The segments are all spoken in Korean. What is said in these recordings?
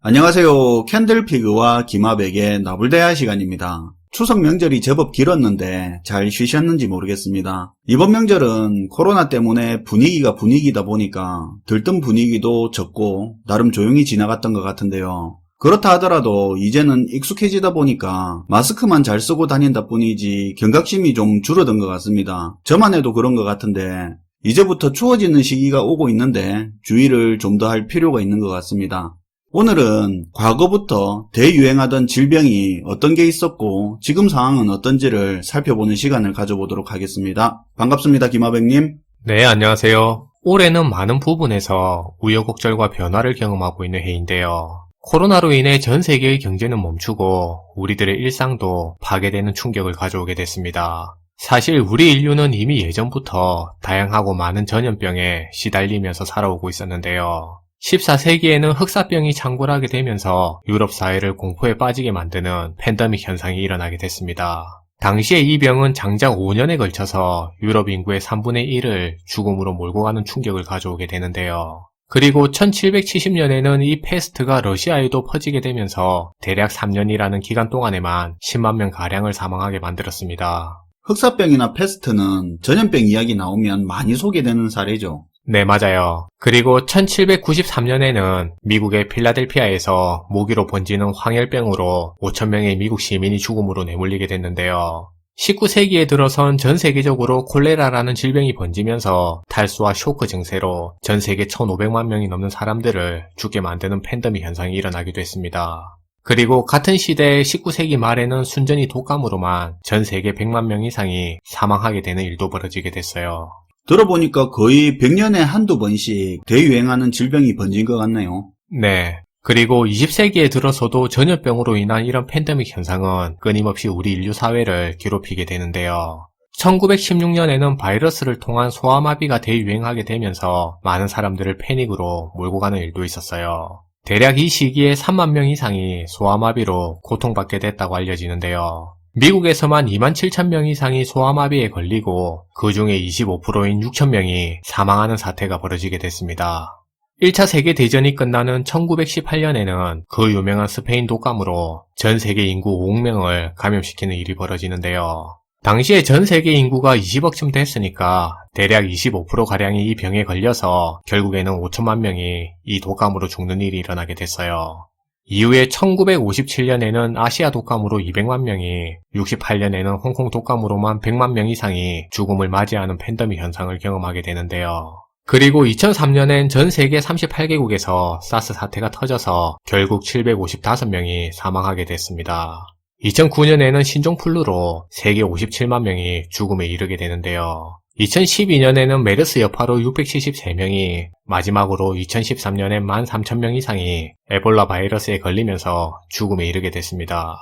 안녕하세요. 캔들피그와 김하백의 나불대화 시간입니다. 추석 명절이 제법 길었는데 잘 쉬셨는지 모르겠습니다. 이번 명절은 코로나 때문에 분위기가 분위기다 보니까 들뜬 분위기도 적고 나름 조용히 지나갔던 것 같은데요. 그렇다 하더라도 이제는 익숙해지다 보니까 마스크만 잘 쓰고 다닌다 뿐이지 경각심이 좀 줄어든 것 같습니다. 저만 해도 그런 것 같은데 이제부터 추워지는 시기가 오고 있는데 주의를 좀 더 할 필요가 있는 것 같습니다. 오늘은 과거부터 대유행하던 질병이 어떤 게 있었고 지금 상황은 어떤지를 살펴보는 시간을 가져보도록 하겠습니다. 반갑습니다. 김하백님. 네, 안녕하세요. 올해는 많은 부분에서 우여곡절과 변화를 경험하고 있는 해인데요. 코로나로 인해 전 세계의 경제는 멈추고 우리들의 일상도 파괴되는 충격을 가져오게 됐습니다. 사실 우리 인류는 이미 예전부터 다양하고 많은 전염병에 시달리면서 살아오고 있었는데요. 14세기에는 흑사병이 창궐하게 되면서 유럽 사회를 공포에 빠지게 만드는 팬데믹 현상이 일어나게 됐습니다. 당시에 이 병은 장작 5년에 걸쳐서 유럽 인구의 3분의 1을 죽음으로 몰고 가는 충격을 가져오게 되는데요. 그리고 1770년에는 이 패스트가 러시아에도 퍼지게 되면서 대략 3년이라는 기간 동안에만 10만 명가량을 사망하게 만들었습니다. 흑사병이나 패스트는 전염병 이야기 나오면 많이 소개되는 사례죠. 네, 맞아요. 그리고 1793년에는 미국의 필라델피아에서 모기로 번지는 황열병으로 5,000명의 미국 시민이 죽음으로 내몰리게 됐는데요. 19세기에 들어선 전 세계적으로 콜레라라는 질병이 번지면서 탈수와 쇼크 증세로 전 세계 1,500만 명이 넘는 사람들을 죽게 만드는 팬데믹 현상이 일어나기도 했습니다. 그리고 같은 시대에 19세기 말에는 순전히 독감으로만 전 세계 100만 명 이상이 사망하게 되는 일도 벌어지게 됐어요. 들어보니까 거의 100년에 한두 번씩 대유행하는 질병이 번진 것 같네요. 네. 그리고 20세기에 들어서도 전염병으로 인한 이런 팬데믹 현상은 끊임없이 우리 인류 사회를 괴롭히게 되는데요. 1916년에는 바이러스를 통한 소아마비가 대유행하게 되면서 많은 사람들을 패닉으로 몰고 가는 일도 있었어요. 대략 이 시기에 3만 명 이상이 소아마비로 고통받게 됐다고 알려지는데요. 미국에서만 27,000명 이상이 소아마비에 걸리고 그 중에 25%인 6,000명이 사망하는 사태가 벌어지게 됐습니다. 1차 세계대전이 끝나는 1918년에는 그 유명한 스페인 독감으로 전 세계 인구 5억 명을 감염시키는 일이 벌어지는데요. 당시에 전 세계 인구가 20억쯤 됐으니까 대략 25%가량이 이 병에 걸려서 결국에는 5천만 명이 이 독감으로 죽는 일이 일어나게 됐어요. 이후에 1957년에는 아시아 독감으로 200만 명이, 68년에는 홍콩 독감으로만 100만 명 이상이 죽음을 맞이하는 팬데믹 현상을 경험하게 되는데요. 그리고 2003년엔 전 세계 38개국에서 사스 사태가 터져서 결국 755명이 사망하게 됐습니다. 2009년에는 신종플루로 세계 57만 명이 죽음에 이르게 되는데요. 2012년에는 메르스 여파로 673명이, 마지막으로 2013년엔 13,000명 이상이 에볼라 바이러스에 걸리면서 죽음에 이르게 됐습니다.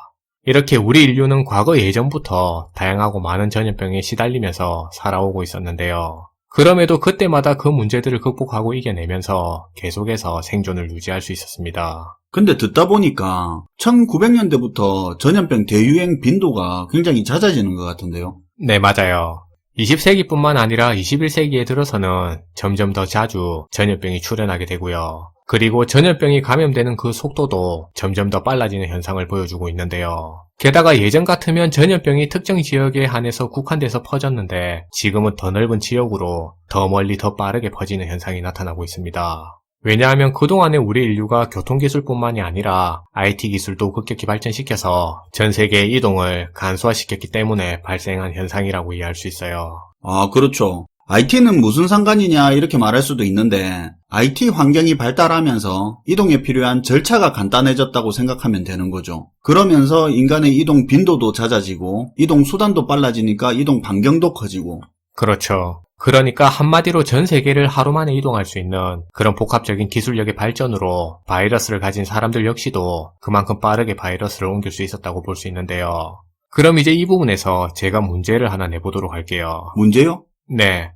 이렇게 우리 인류는 과거 예전부터 다양하고 많은 전염병에 시달리면서 살아오고 있었는데요. 그럼에도 그때마다 그 문제들을 극복하고 이겨내면서 계속해서 생존을 유지할 수 있었습니다. 근데 듣다 보니까 1900년대부터 전염병 대유행 빈도가 굉장히 잦아지는 것 같은데요. 네, 맞아요. 20세기뿐만 아니라 21세기에 들어서는 점점 더 자주 전염병이 출현하게 되고요. 그리고 전염병이 감염되는 그 속도도 점점 더 빨라지는 현상을 보여주고 있는데요. 게다가 예전 같으면 전염병이 특정 지역에 한해서 국한돼서 퍼졌는데 지금은 더 넓은 지역으로 더 멀리 더 빠르게 퍼지는 현상이 나타나고 있습니다. 왜냐하면 그동안에 우리 인류가 교통기술뿐만이 아니라 IT 기술도 급격히 발전시켜서 전 세계의 이동을 간소화시켰기 때문에 발생한 현상이라고 이해할 수 있어요. 아, 그렇죠. IT는 무슨 상관이냐 이렇게 말할 수도 있는데 IT 환경이 발달하면서 이동에 필요한 절차가 간단해졌다고 생각하면 되는 거죠. 그러면서 인간의 이동 빈도도 잦아지고 이동 수단도 빨라지니까 이동 반경도 커지고. 그렇죠. 그러니까 한마디로 전 세계를 하루 만에 이동할 수 있는 그런 복합적인 기술력의 발전으로 바이러스를 가진 사람들 역시도 그만큼 빠르게 바이러스를 옮길 수 있었다고 볼 수 있는데요. 그럼 이제 이 부분에서 제가 문제를 하나 내보도록 할게요. 문제요? 네.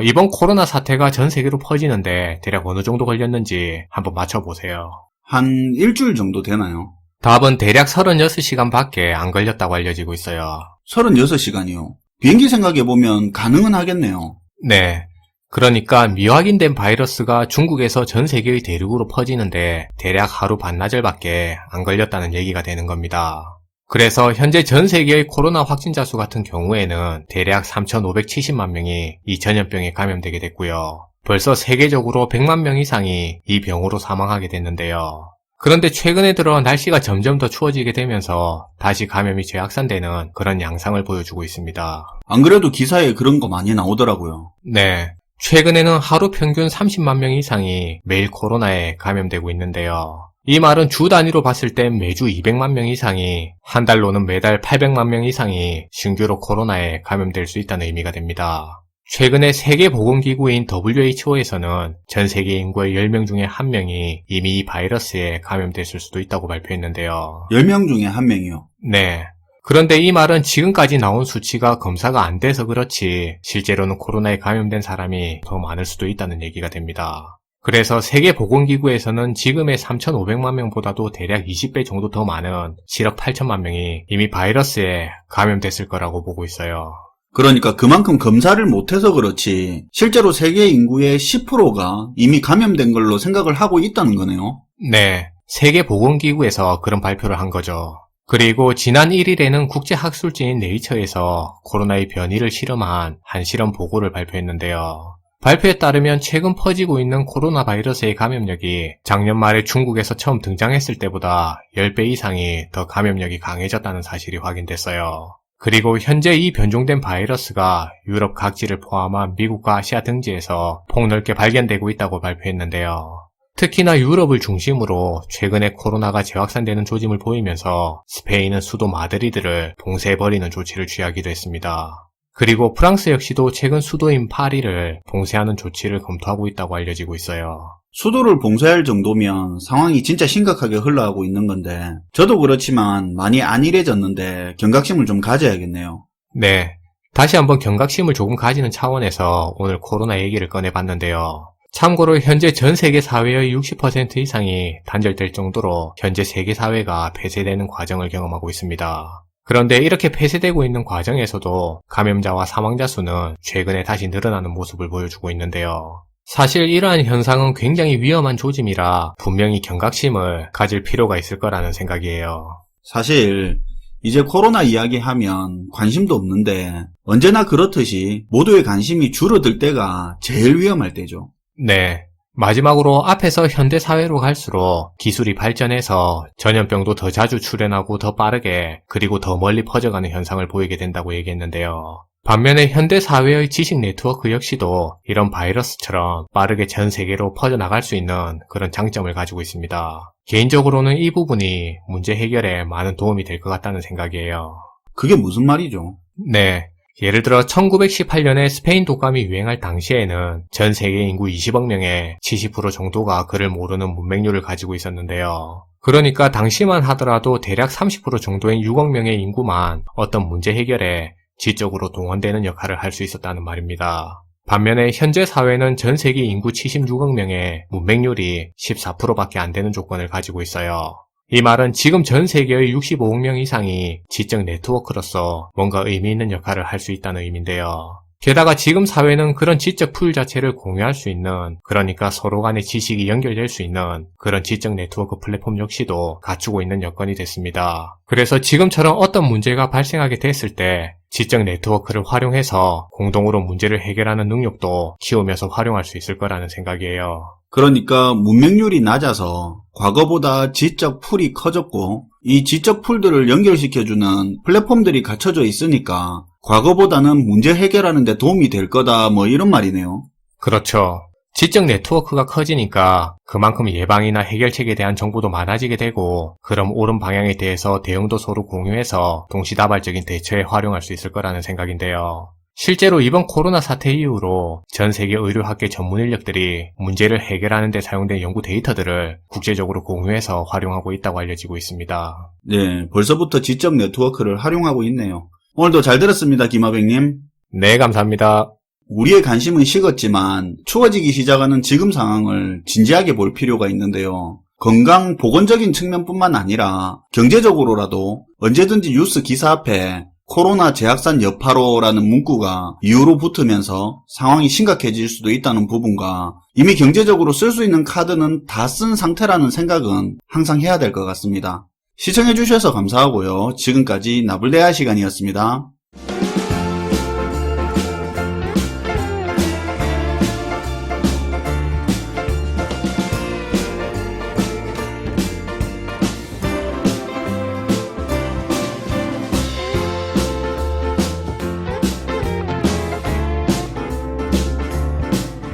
이번 코로나 사태가 전 세계로 퍼지는데 대략 어느 정도 걸렸는지 한번 맞춰보세요. 한 일주일 정도 되나요? 답은 대략 36시간 밖에 안 걸렸다고 알려지고 있어요. 36시간이요. 비행기 생각해보면 가능은 하겠네요. 네. 그러니까 미확인된 바이러스가 중국에서 전 세계의 대륙으로 퍼지는데 대략 하루 반나절밖에 안 걸렸다는 얘기가 되는 겁니다. 그래서 현재 전 세계의 코로나 확진자 수 같은 경우에는 대략 3,570만 명이 이 전염병에 감염되게 됐고요. 벌써 세계적으로 100만 명 이상이 이 병으로 사망하게 됐는데요. 그런데 최근에 들어 날씨가 점점 더 추워지게 되면서 다시 감염이 재확산되는 그런 양상을 보여주고 있습니다. 안 그래도 기사에 그런 거 많이 나오더라고요. 네. 최근에는 하루 평균 30만 명 이상이 매일 코로나에 감염되고 있는데요. 이 말은 주 단위로 봤을 땐 매주 200만 명 이상이, 한 달로는 매달 800만 명 이상이 신규로 코로나에 감염될 수 있다는 의미가 됩니다. 최근에 세계보건기구인 WHO에서는 전 세계 인구의 10명 중에 1명이 이미 이 바이러스에 감염됐을 수도 있다고 발표했는데요. 10명 중에 1명이요. 네. 그런데 이 말은 지금까지 나온 수치가 검사가 안 돼서 그렇지 실제로는 코로나에 감염된 사람이 더 많을 수도 있다는 얘기가 됩니다. 그래서 세계보건기구에서는 지금의 3,500만 명보다도 대략 20배 정도 더 많은 7억 8천만 명이 이미 바이러스에 감염됐을 거라고 보고 있어요. 그러니까 그만큼 검사를 못해서 그렇지 실제로 세계 인구의 10%가 이미 감염된 걸로 생각을 하고 있다는 거네요. 네, 세계보건기구에서 그런 발표를 한 거죠. 그리고 지난 1일에는 국제학술지인 네이처에서 코로나의 변이를 실험한 한 실험 보고를 발표했는데요. 발표에 따르면 최근 퍼지고 있는 코로나 바이러스의 감염력이 작년 말에 중국에서 처음 등장했을 때보다 10배 이상이 더 감염력이 강해졌다는 사실이 확인됐어요. 그리고 현재 이 변종된 바이러스가 유럽 각지를 포함한 미국과 아시아 등지에서 폭넓게 발견되고 있다고 발표했는데요. 특히나 유럽을 중심으로 최근에 코로나가 재확산되는 조짐을 보이면서 스페인은 수도 마드리드를 봉쇄해버리는 조치를 취하기도 했습니다. 그리고 프랑스 역시도 최근 수도인 파리를 봉쇄하는 조치를 검토하고 있다고 알려지고 있어요. 수도를 봉쇄할 정도면 상황이 진짜 심각하게 흘러가고 있는 건데 저도 그렇지만 많이 안일해졌는데 경각심을 좀 가져야겠네요. 네, 다시 한번 경각심을 조금 가지는 차원에서 오늘 코로나 얘기를 꺼내봤는데요. 참고로 현재 전 세계 사회의 60% 이상이 단절될 정도로 현재 세계 사회가 폐쇄되는 과정을 경험하고 있습니다. 그런데 이렇게 폐쇄되고 있는 과정에서도 감염자와 사망자 수는 최근에 다시 늘어나는 모습을 보여주고 있는데요. 사실 이러한 현상은 굉장히 위험한 조짐이라 분명히 경각심을 가질 필요가 있을 거라는 생각이에요. 사실 이제 코로나 이야기하면 관심도 없는데 언제나 그렇듯이 모두의 관심이 줄어들 때가 제일 위험할 때죠. 네. 마지막으로 앞에서 현대사회로 갈수록 기술이 발전해서 전염병도 더 자주 출현하고 더 빠르게 그리고 더 멀리 퍼져가는 현상을 보이게 된다고 얘기했는데요. 반면에 현대사회의 지식 네트워크 역시도 이런 바이러스처럼 빠르게 전 세계로 퍼져나갈 수 있는 그런 장점을 가지고 있습니다. 개인적으로는 이 부분이 문제 해결에 많은 도움이 될 것 같다는 생각이에요. 그게 무슨 말이죠? 네. 예를 들어 1918년에 스페인 독감이 유행할 당시에는 전 세계 인구 20억 명의 70% 정도가 그를 모르는 문맹률을 가지고 있었는데요. 그러니까 당시만 하더라도 대략 30% 정도인 6억 명의 인구만 어떤 문제 해결에 지적으로 동원되는 역할을 할 수 있었다는 말입니다. 반면에 현재 사회는 전 세계 인구 76억 명의 문맹률이 14%밖에 안 되는 조건을 가지고 있어요. 이 말은 지금 전 세계의 65억 명 이상이 지적 네트워크로서 뭔가 의미 있는 역할을 할 수 있다는 의미인데요. 게다가 지금 사회는 그런 지적 풀 자체를 공유할 수 있는, 그러니까 서로 간의 지식이 연결될 수 있는 그런 지적 네트워크 플랫폼 역시도 갖추고 있는 여건이 됐습니다. 그래서 지금처럼 어떤 문제가 발생하게 됐을 때 지적 네트워크를 활용해서 공동으로 문제를 해결하는 능력도 키우면서 활용할 수 있을 거라는 생각이에요. 그러니까 문맹률이 낮아서 과거보다 지적 풀이 커졌고 이 지적 풀들을 연결시켜주는 플랫폼들이 갖춰져 있으니까 과거보다는 문제 해결하는 데 도움이 될 거다 뭐 이런 말이네요. 그렇죠. 지적 네트워크가 커지니까 그만큼 예방이나 해결책에 대한 정보도 많아지게 되고 그럼 옳은 방향에 대해서 대응도 서로 공유해서 동시다발적인 대처에 활용할 수 있을 거라는 생각인데요. 실제로 이번 코로나 사태 이후로 전 세계 의료학계 전문 인력들이 문제를 해결하는 데 사용된 연구 데이터들을 국제적으로 공유해서 활용하고 있다고 알려지고 있습니다. 네, 벌써부터 지적 네트워크를 활용하고 있네요. 오늘도 잘 들었습니다, 김하백님. 네, 감사합니다. 우리의 관심은 식었지만 추워지기 시작하는 지금 상황을 진지하게 볼 필요가 있는데요. 건강, 보건적인 측면뿐만 아니라 경제적으로라도 언제든지 뉴스 기사 앞에 코로나 재확산 여파로라는 문구가 이유로 붙으면서 상황이 심각해질 수도 있다는 부분과 이미 경제적으로 쓸 수 있는 카드는 다 쓴 상태라는 생각은 항상 해야 될 것 같습니다. 시청해주셔서 감사하고요. 지금까지 나불대화 시간이었습니다.